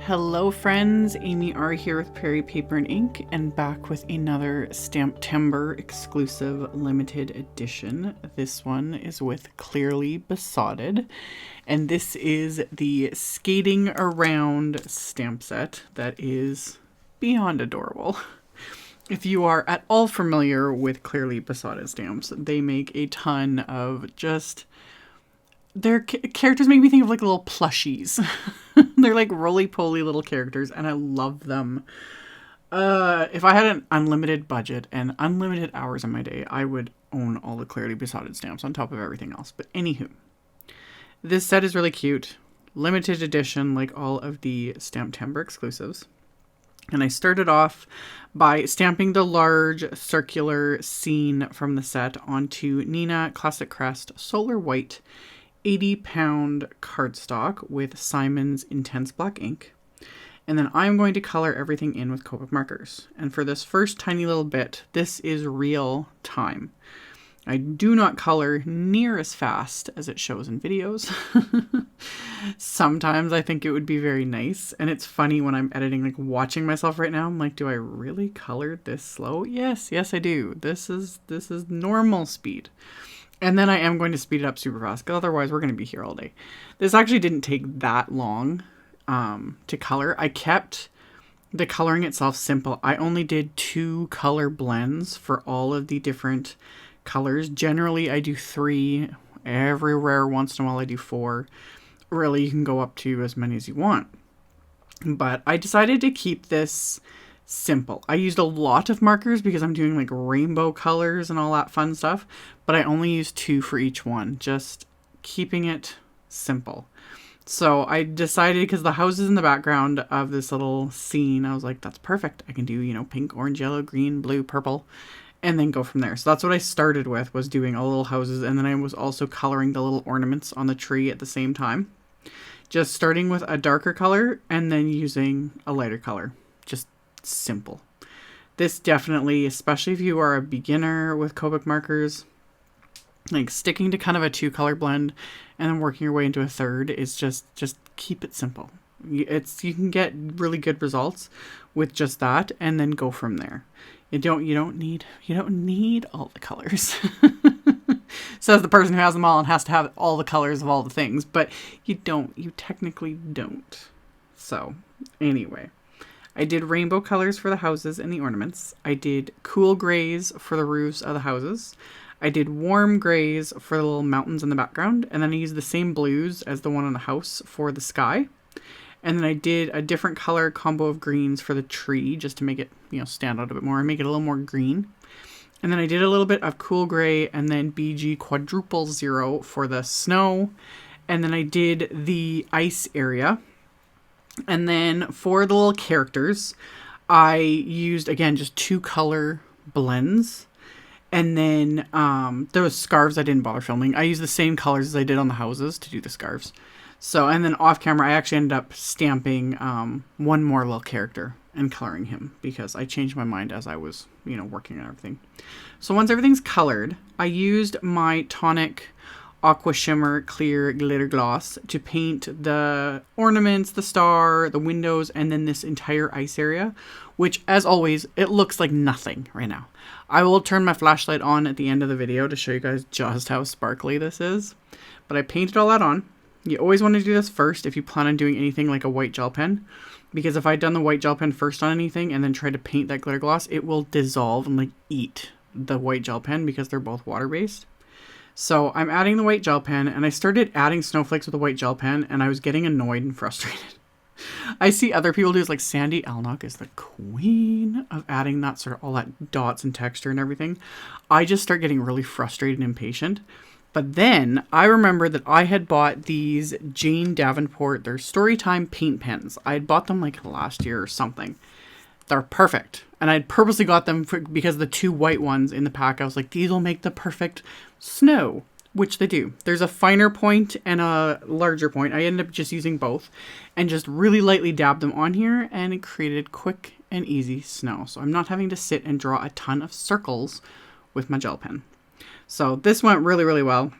Hello friends, AmyR here with Prairie Paper and Ink and back with another STAMPtember exclusive limited edition. This one is with Clearly Besotted, and this is the Skating Around stamp set that is beyond adorable. If you are at all familiar with Clearly Besotted stamps, they make a ton of just... Their characters make me think of like little plushies. They're like roly-poly little characters, and I love them. If I had an unlimited budget and unlimited hours in my day, I would own all the Clearly Besotted stamps on top of everything else. But anywho, this set is really cute. Limited edition, like all of the STAMPtember exclusives. And I started off by stamping the large circular scene from the set onto Neenah Classic Crest Solar White 80-pound cardstock with Simon's Intense Black ink. And then I'm going to color everything in with Copic Markers. And for this first tiny little bit, this is real time. I do not color near as fast as it shows in videos. Sometimes I think it would be very nice. And it's funny when I'm editing, like watching myself right now, I'm like, do I really color this slow? Yes, I do. This is normal speed. And then I am going to speed it up super fast, because otherwise we're going to be here all day. This actually didn't take that long to color. I kept the coloring itself simple. I only did 2 color blends for all of the different colors. Generally, I do 3. Every rare once in a while, I do 4. Really, you can go up to as many as you want. But I decided to keep this simple. I used a lot of markers because I'm doing like rainbow colors and all that fun stuff, but I only used 2 for each one, just keeping it simple. So I decided, because the house is in the background of this little scene, I was like, that's perfect. I can do, you know, pink, orange, yellow, green, blue, purple, and then go from there. So that's what I started with, was doing all little houses, and then I was also coloring the little ornaments on the tree at the same time. Just starting with a darker color and then using a lighter color. Just simple. This definitely, especially if you are a beginner with Copic Markers, like sticking to kind of a 2 color blend and then working your way into a third is just keep it simple. You can get really good results with just that, and then go from there. You don't need all the colors. Says the person who has them all and has to have all the colors of all the things, but you technically don't. So anyway, I did rainbow colors for the houses and the ornaments. I did cool grays for the roofs of the houses. I did warm grays for the little mountains in the background. And then I used the same blues as the one on the house for the sky. And then I did a different color combo of greens for the tree, just to make it, you know, stand out a bit more and make it a little more green. And then I did a little bit of cool gray and then BG quadruple 0 for the snow. And then I did the ice area. And then for the little characters, I used, again, just 2 color blends. And then those scarves I didn't bother filming. I used the same colors as I did on the houses to do the scarves. So, and then off camera, I actually ended up stamping one more little character and coloring him, because I changed my mind as I was, you know, working on everything. So once everything's colored, I used my Tonic Aqua Shimmer Clear Glitter Gloss to paint the ornaments, the star, the windows, and then this entire ice area, which, as always, it looks like nothing right now. I will turn my flashlight on at the end of the video to show you guys just how sparkly this is. But I painted all that on. You always want to do this first if you plan on doing anything like a white gel pen, because if I'd done the white gel pen first on anything and then tried to paint that glitter gloss, it will dissolve and like eat the white gel pen, because they're both water-based. So I'm adding the white gel pen, and I started adding snowflakes with the white gel pen, and I was getting annoyed and frustrated. I see other people do this, like Sandy Alnock is the queen of adding that sort of all that dots and texture and everything. I just start getting really frustrated and impatient. But then I remember that I had bought these Jane Davenport, they're Storytime paint pens. I had bought them like last year or something. They're perfect. And I'd purposely got them because the 2 white ones in the pack, I was like, these will make the perfect snow, which they do. There's a finer point and a larger point. I ended up just using both and just really lightly dabbed them on here, and it created quick and easy snow. So I'm not having to sit and draw a ton of circles with my gel pen. So this went really, really well.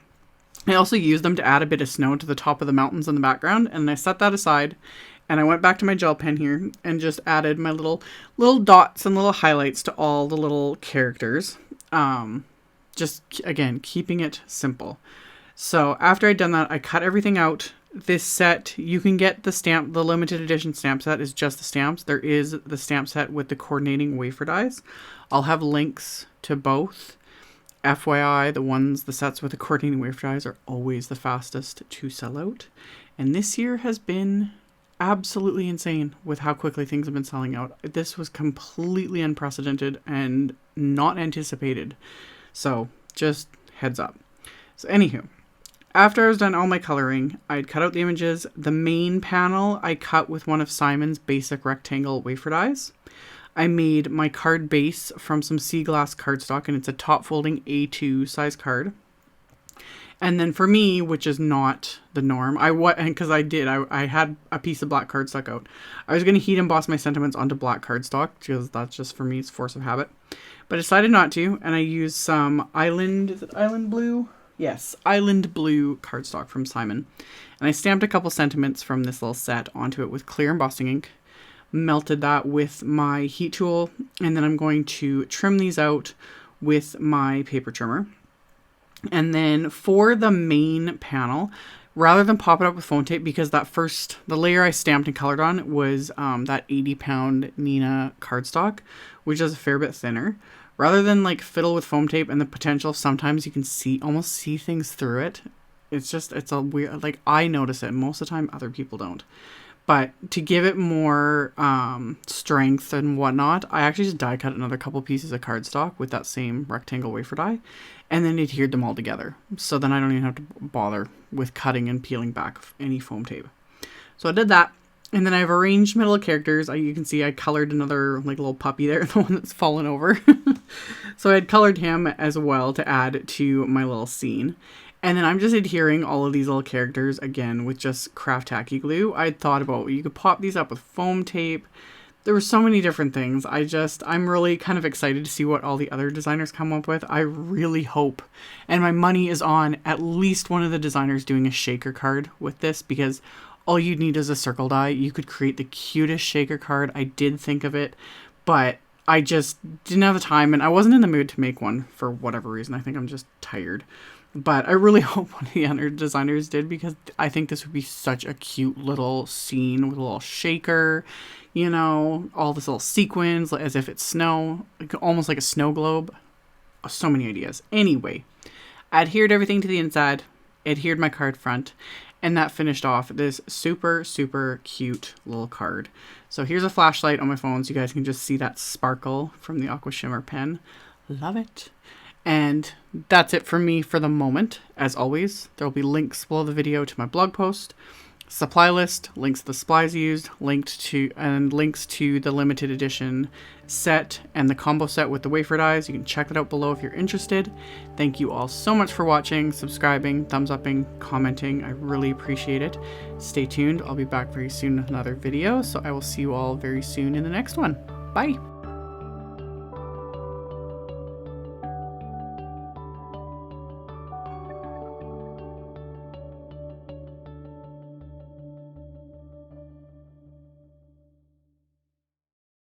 I also used them to add a bit of snow to the top of the mountains in the background, and I set that aside. And I went back to my gel pen here and just added my little dots and little highlights to all the little characters. Just, again, keeping it simple. So after I'd done that, I cut everything out. This set, you can get the limited edition stamp set is just the stamps. There is the stamp set with the coordinating wafer dies. I'll have links to both. FYI, the sets with the coordinating wafer dies are always the fastest to sell out. And this year has been absolutely insane with how quickly things have been selling out. This was completely unprecedented and not anticipated. So just heads up. So anywho, after I was done all my coloring, I'd cut out the images. The main panel I cut with one of Simon's basic rectangle wafer dies. I made my card base from some sea glass cardstock, and it's a top folding A2 size card. And then for me, which is not the norm, I had a piece of black cardstock out. I was going to heat emboss my sentiments onto black cardstock, because that's just, for me, it's force of habit. But I decided not to, and I used some Island Blue? Yes, Island Blue cardstock from Simon. And I stamped a couple sentiments from this little set onto it with clear embossing ink. Melted that with my heat tool, and then I'm going to trim these out with my paper trimmer. And then for the main panel, rather than pop it up with foam tape, because the layer I stamped and colored on was that 80-pound Neenah cardstock, which is a fair bit thinner. Rather than like fiddle with foam tape and the potential sometimes you can almost see things through it. It's a weird, like I notice it, most of the time other people don't. But to give it more strength and whatnot, I actually just die cut another couple pieces of cardstock with that same rectangle wafer die, and then adhered them all together. So then I don't even have to bother with cutting and peeling back any foam tape. So I did that, and then I've arranged my little characters. You can see I colored another like little puppy there, the one that's fallen over. So I had colored him as well to add to my little scene. And then I'm just adhering all of these little characters, again, with just craft tacky glue. I'd thought about, you could pop these up with foam tape. There were so many different things. I'm really kind of excited to see what all the other designers come up with. I really hope, and my money is on at least one of the designers doing a shaker card with this, because all you'd need is a circle die. You could create the cutest shaker card. I did think of it, but I just didn't have the time, and I wasn't in the mood to make one for whatever reason. I think I'm just tired. But I really hope one of the other designers did, because I think this would be such a cute little scene with a little shaker, you know, all this little sequins as if it's snow, almost like a snow globe. So many ideas. Anyway, I adhered everything to the inside, adhered my card front, and that finished off this super, super cute little card. So here's a flashlight on my phone so you guys can just see that sparkle from the AQUA Shimmer pen. Love it. And that's it for me for the moment. As always, there will be links below the video to my blog post, supply list, links to the supplies used, links to the limited edition set and the combo set with the wafer dies. You can check that out below if you're interested. Thank you all so much for watching, subscribing, thumbs upping, commenting. I really appreciate it. Stay tuned. I'll be back very soon with another video, so I will see you all very soon in the next one. Bye!